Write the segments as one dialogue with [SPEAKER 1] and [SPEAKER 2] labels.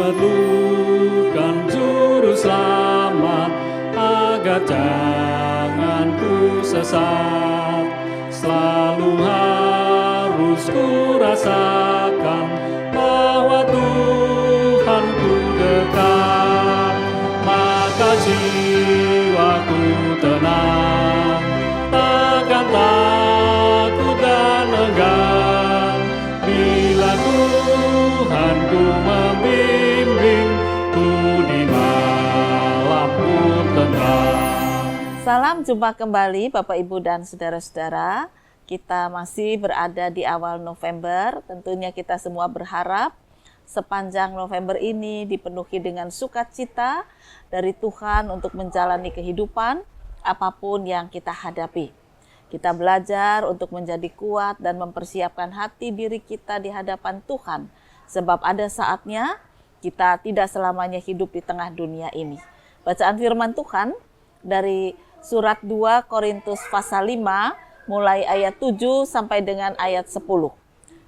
[SPEAKER 1] memerlukan juru selamat, agar jangan ku sesat. Selalu harus ku rasakan bahwa Tuhan ku dekat, maka jiwaku tenang, takkan takut dan enggan, bila Tuhan ku membimbing ku di malamku tenang.
[SPEAKER 2] Salam jumpa kembali Bapak Ibu dan saudara-saudara. Kita masih berada di awal November. Tentunya kita semua berharap sepanjang November ini dipenuhi dengan sukacita dari Tuhan untuk menjalani kehidupan apapun yang kita hadapi. Kita belajar untuk menjadi kuat dan mempersiapkan hati diri kita di hadapan Tuhan. Sebab ada saatnya kita tidak selamanya hidup di tengah dunia ini. Bacaan firman Tuhan dari surat 2 Korintus pasal 5 mulai ayat 7 sampai dengan ayat 10.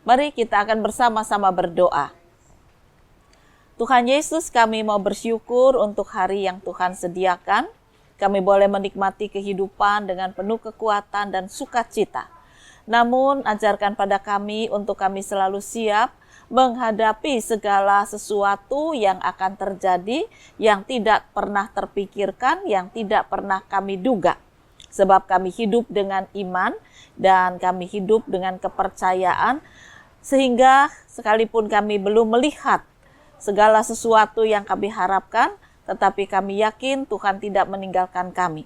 [SPEAKER 2] Mari kita akan bersama-sama berdoa. Tuhan Yesus, kami mau bersyukur untuk hari yang Tuhan sediakan. Kami boleh menikmati kehidupan dengan penuh kekuatan dan sukacita. Namun ajarkan pada kami untuk kami selalu siap menghadapi segala sesuatu yang akan terjadi, yang tidak pernah terpikirkan, yang tidak pernah kami duga. Sebab kami hidup dengan iman dan kami hidup dengan kepercayaan, sehingga sekalipun kami belum melihat segala sesuatu yang kami harapkan, tetapi kami yakin Tuhan tidak meninggalkan kami.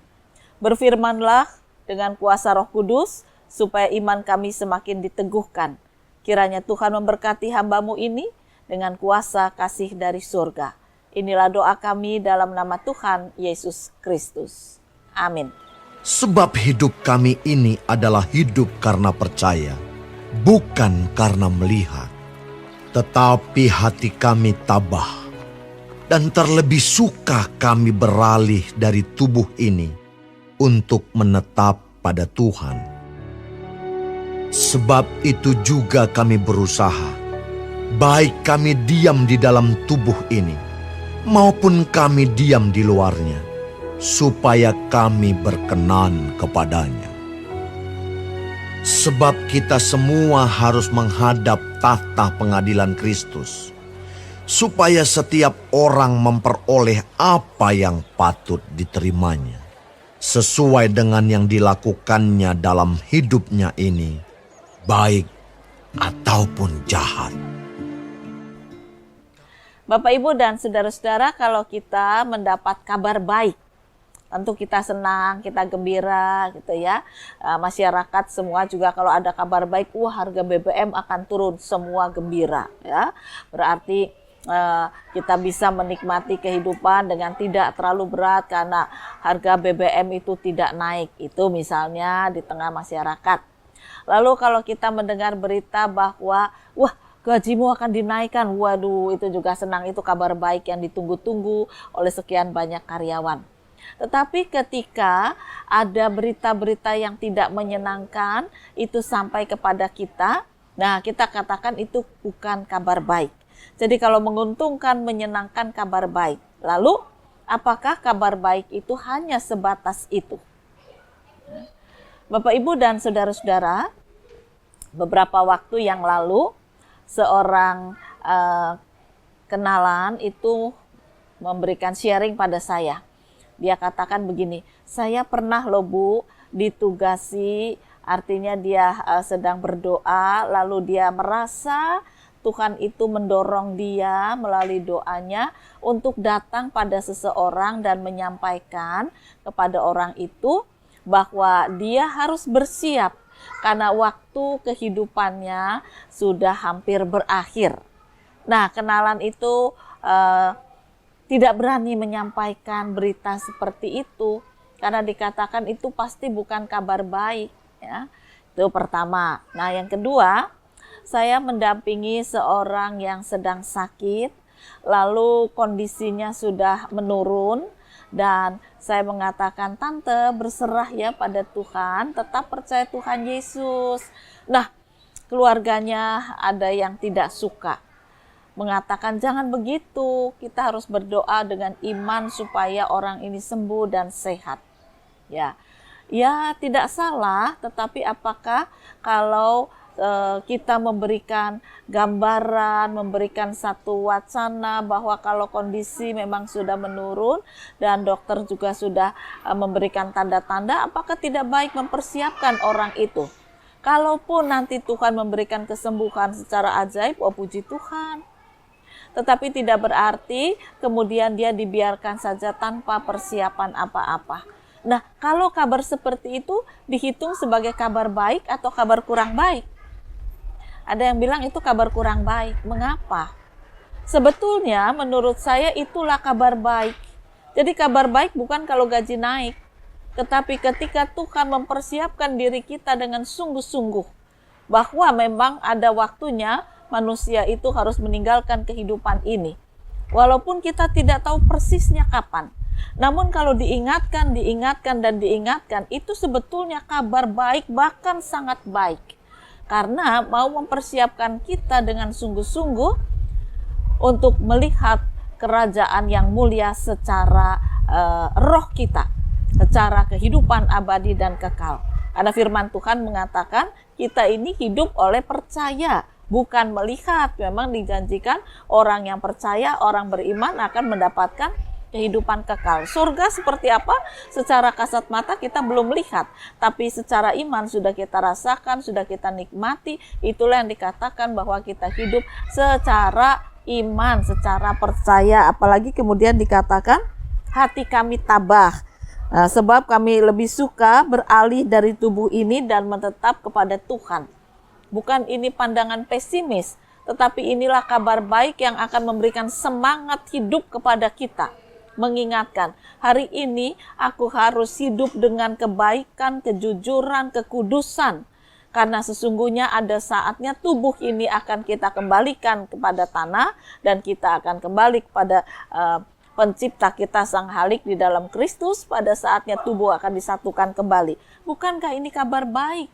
[SPEAKER 2] Berfirmanlah dengan kuasa Roh Kudus, supaya iman kami semakin diteguhkan. Kiranya Tuhan memberkati hamba-Mu ini dengan kuasa kasih dari surga. Inilah doa kami dalam nama Tuhan Yesus Kristus. Amin.
[SPEAKER 3] Sebab hidup kami ini adalah hidup karena percaya, bukan karena melihat. Tetapi hati kami tabah, dan terlebih suka kami beralih dari tubuh ini untuk menetap pada Tuhan. Sebab itu juga kami berusaha, baik kami diam di dalam tubuh ini, maupun kami diam di luarnya, supaya kami berkenan kepadanya. Sebab kita semua harus menghadap tahta pengadilan Kristus, supaya setiap orang memperoleh apa yang patut diterimanya, sesuai dengan yang dilakukannya dalam hidupnya ini, baik ataupun jahat.
[SPEAKER 2] Bapak, Ibu, dan saudara-saudara, kalau kita mendapat kabar baik, tentu kita senang, kita gembira gitu ya. Masyarakat semua juga kalau ada kabar baik, harga BBM akan turun, semua gembira ya. Berarti kita bisa menikmati kehidupan dengan tidak terlalu berat karena harga BBM itu tidak naik. Itu misalnya di tengah masyarakat. Lalu kalau kita mendengar berita bahwa gajimu akan dinaikkan, waduh, itu juga senang, itu kabar baik yang ditunggu-tunggu oleh sekian banyak karyawan. Tetapi ketika ada berita-berita yang tidak menyenangkan itu sampai kepada kita, nah kita katakan itu bukan kabar baik. Jadi kalau menguntungkan, menyenangkan, kabar baik. Lalu apakah kabar baik itu hanya sebatas itu? Bapak, Ibu, dan saudara-saudara, beberapa waktu yang lalu seorang kenalan itu memberikan sharing pada saya. Dia katakan begini, saya pernah loh Bu ditugasi, artinya dia sedang berdoa, lalu dia merasa Tuhan itu mendorong dia melalui doanya untuk datang pada seseorang dan menyampaikan kepada orang itu bahwa dia harus bersiap karena waktu kehidupannya sudah hampir berakhir. Nah, kenalan itu tidak berani menyampaikan berita seperti itu karena dikatakan itu pasti bukan kabar baik ya. Itu pertama. Nah, yang kedua, saya mendampingi seorang yang sedang sakit, lalu kondisinya sudah menurun, dan saya mengatakan, tante berserah ya pada Tuhan, tetap percaya Tuhan Yesus. Nah, keluarganya ada yang tidak suka. mengatakan jangan begitu, kita harus berdoa dengan iman supaya orang ini sembuh dan sehat. Ya, ya tidak salah, tetapi apakah kalau kita memberikan gambaran, memberikan satu wacana bahwa kalau kondisi memang sudah menurun dan dokter juga sudah memberikan tanda-tanda, apakah tidak baik mempersiapkan orang itu? Kalaupun nanti Tuhan memberikan kesembuhan secara ajaib, oh puji Tuhan. Tetapi tidak berarti kemudian dia dibiarkan saja tanpa persiapan apa-apa. Nah, kalau kabar seperti itu dihitung sebagai kabar baik atau kabar kurang baik? Ada yang bilang itu kabar kurang baik. Mengapa? Sebetulnya menurut saya itulah kabar baik. Jadi kabar baik bukan kalau gaji naik, tetapi ketika Tuhan mempersiapkan diri kita dengan sungguh-sungguh, bahwa memang ada waktunya manusia itu harus meninggalkan kehidupan ini. Walaupun kita tidak tahu persisnya kapan. Namun kalau diingatkan, itu sebetulnya kabar baik, bahkan sangat baik. Karena mau mempersiapkan kita dengan sungguh-sungguh untuk melihat kerajaan yang mulia secara roh kita, secara kehidupan abadi dan kekal. Karena firman Tuhan mengatakan kita ini hidup oleh percaya, bukan melihat. Memang dijanjikan orang yang percaya, orang beriman akan mendapatkan kehidupan kekal. Surga seperti apa? Secara kasat mata kita belum lihat, tapi secara iman sudah kita rasakan, sudah kita nikmati. Itulah yang dikatakan bahwa kita hidup secara iman, secara percaya. Apalagi kemudian dikatakan hati kami tabah. Nah, sebab kami lebih suka beralih dari tubuh ini dan menetap kepada Tuhan. Bukan ini pandangan pesimis, tetapi inilah kabar baik yang akan memberikan semangat hidup kepada kita. Mengingatkan, hari ini aku harus hidup dengan kebaikan, kejujuran, kekudusan. Karena sesungguhnya ada saatnya tubuh ini akan kita kembalikan kepada tanah dan kita akan kembali kepada pencipta kita Sang Halik di dalam Kristus. Pada saatnya tubuh akan disatukan kembali. Bukankah ini kabar baik?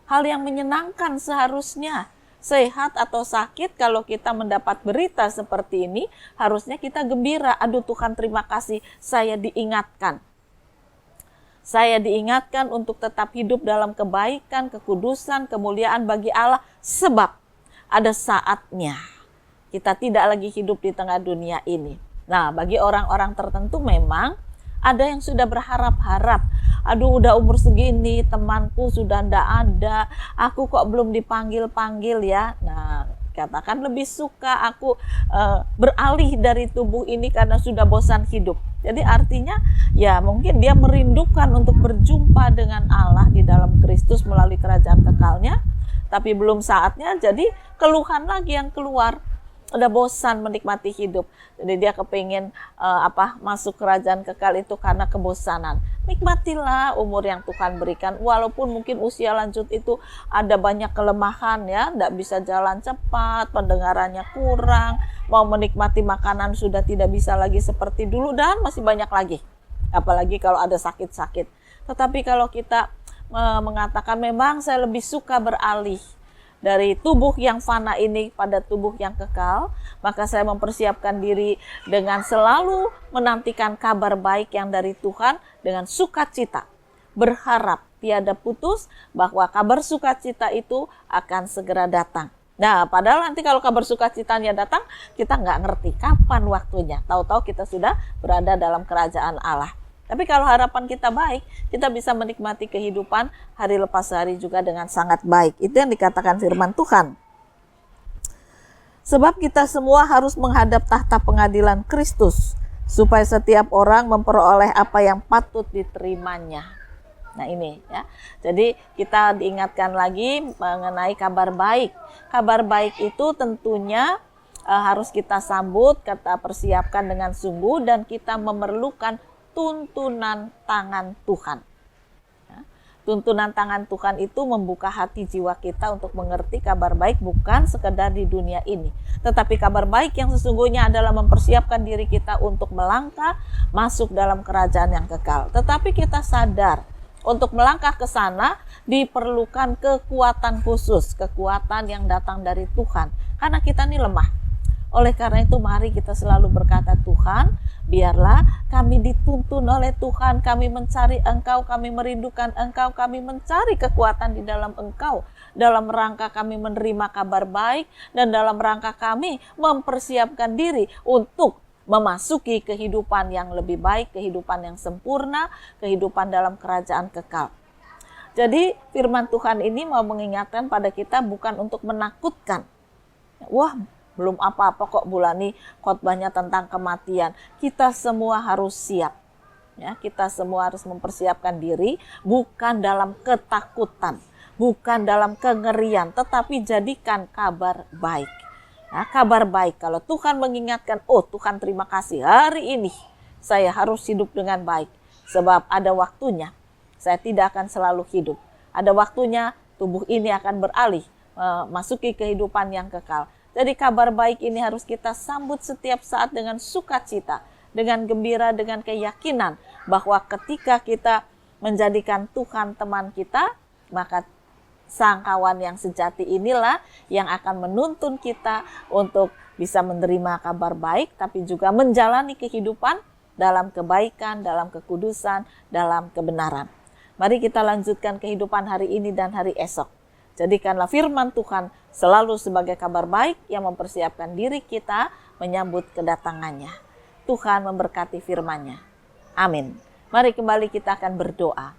[SPEAKER 2] Hal yang menyenangkan seharusnya. Sehat atau sakit, kalau kita mendapat berita seperti ini, harusnya kita gembira. Aduh Tuhan, terima kasih, saya diingatkan. Saya diingatkan untuk tetap hidup dalam kebaikan, kekudusan, kemuliaan bagi Allah. Sebab ada saatnya kita tidak lagi hidup di tengah dunia ini. Nah, bagi orang-orang tertentu memang ada yang sudah berharap-harap. Aduh, udah umur segini, temanku sudah ndak ada, aku kok belum dipanggil-panggil ya. Nah, katakan lebih suka aku beralih dari tubuh ini karena sudah bosan hidup. Jadi artinya ya mungkin dia merindukan untuk berjumpa dengan Allah di dalam Kristus melalui kerajaan kekalnya, tapi belum saatnya, jadi keluhan lagi yang keluar. Udah bosan menikmati hidup, jadi dia kepingin masuk kerajaan kekal itu karena kebosanan. Nikmatilah umur yang Tuhan berikan, walaupun mungkin usia lanjut itu ada banyak kelemahan ya, tidak bisa jalan cepat, pendengarannya kurang, mau menikmati makanan sudah tidak bisa lagi seperti dulu, dan masih banyak lagi, apalagi kalau ada sakit-sakit. Tetapi kalau kita mengatakan memang saya lebih suka beralih dari tubuh yang fana ini pada tubuh yang kekal, maka saya mempersiapkan diri dengan selalu menantikan kabar baik yang dari Tuhan dengan sukacita, berharap tiada putus bahwa kabar sukacita itu akan segera datang. Nah, padahal nanti kalau kabar sukacitanya datang, kita nggak ngerti kapan waktunya. Tahu-tahu kita sudah berada dalam kerajaan Allah. Tapi kalau harapan kita baik, kita bisa menikmati kehidupan hari lepas hari juga dengan sangat baik. Itu yang dikatakan firman Tuhan. Sebab kita semua harus menghadap tahta pengadilan Kristus, supaya setiap orang memperoleh apa yang patut diterimanya. Nah ini ya. Jadi kita diingatkan lagi mengenai kabar baik. Kabar baik itu tentunya harus kita sambut, kita persiapkan dengan sungguh, dan kita memerlukan tuntunan tangan Tuhan. Ya. Tuntunan tangan Tuhan itu membuka hati jiwa kita untuk mengerti kabar baik bukan sekedar di dunia ini. Tetapi kabar baik yang sesungguhnya adalah mempersiapkan diri kita untuk melangkah masuk dalam kerajaan yang kekal. Tetapi kita sadar untuk melangkah ke sana diperlukan kekuatan khusus, kekuatan yang datang dari Tuhan. Karena kita ini lemah. Oleh karena itu mari kita selalu berkata, Tuhan, biarlah kami dituntun oleh Tuhan, kami mencari Engkau, kami merindukan Engkau, kami mencari kekuatan di dalam Engkau, dalam rangka kami menerima kabar baik, dan dalam rangka kami mempersiapkan diri untuk memasuki kehidupan yang lebih baik, kehidupan yang sempurna, kehidupan dalam kerajaan kekal. Jadi firman Tuhan ini mau mengingatkan pada kita bukan untuk menakutkan. Wah, belum apa-apa kok Bulani khotbahnya tentang kematian. Kita semua harus siap. Ya, kita semua harus mempersiapkan diri bukan dalam ketakutan, bukan dalam kengerian, tetapi jadikan kabar baik. Nah, kabar baik kalau Tuhan mengingatkan, oh Tuhan terima kasih hari ini saya harus hidup dengan baik. Sebab ada waktunya saya tidak akan selalu hidup. Ada waktunya tubuh ini akan beralih masuki kehidupan yang kekal. Jadi kabar baik ini harus kita sambut setiap saat dengan sukacita, dengan gembira, dengan keyakinan bahwa ketika kita menjadikan Tuhan teman kita, maka Sang Kawan yang sejati inilah yang akan menuntun kita untuk bisa menerima kabar baik, tapi juga menjalani kehidupan dalam kebaikan, dalam kekudusan, dalam kebenaran. Mari kita lanjutkan kehidupan hari ini dan hari esok. Jadikanlah firman Tuhan selalu sebagai kabar baik yang mempersiapkan diri kita menyambut kedatangannya. Tuhan memberkati firman-Nya. Amin. Mari kembali kita akan berdoa.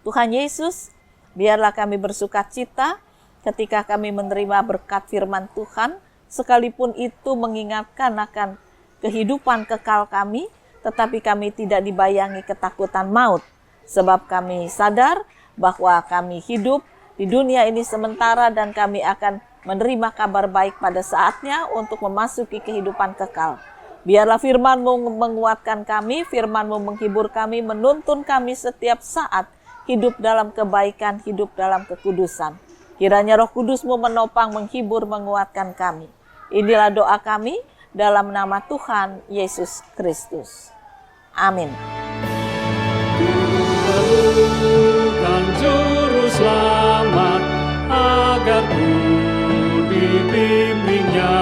[SPEAKER 2] Tuhan Yesus, biarlah kami bersuka cita ketika kami menerima berkat firman Tuhan, sekalipun itu mengingatkan akan kehidupan kekal kami, tetapi kami tidak dibayangi ketakutan maut, sebab kami sadar bahwa kami hidup di dunia ini sementara dan kami akan menerima kabar baik pada saatnya untuk memasuki kehidupan kekal. Biarlah firman-Mu menguatkan kami, firman-Mu menghibur kami, menuntun kami setiap saat hidup dalam kebaikan, hidup dalam kekudusan. Kiranya Roh Kudus-Mu menopang, menghibur, menguatkan kami. Inilah doa kami dalam nama Tuhan Yesus Kristus. Amin.
[SPEAKER 1] Perlukan juru selamat agar ku dibimbingnya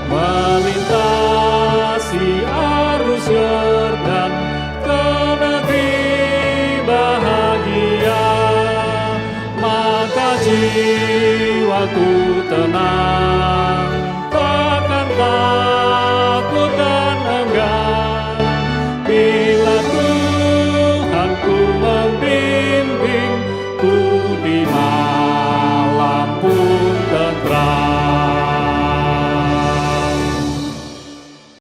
[SPEAKER 1] melintasi arus Yordan ke negeri bahagia, maka jiwaku tenang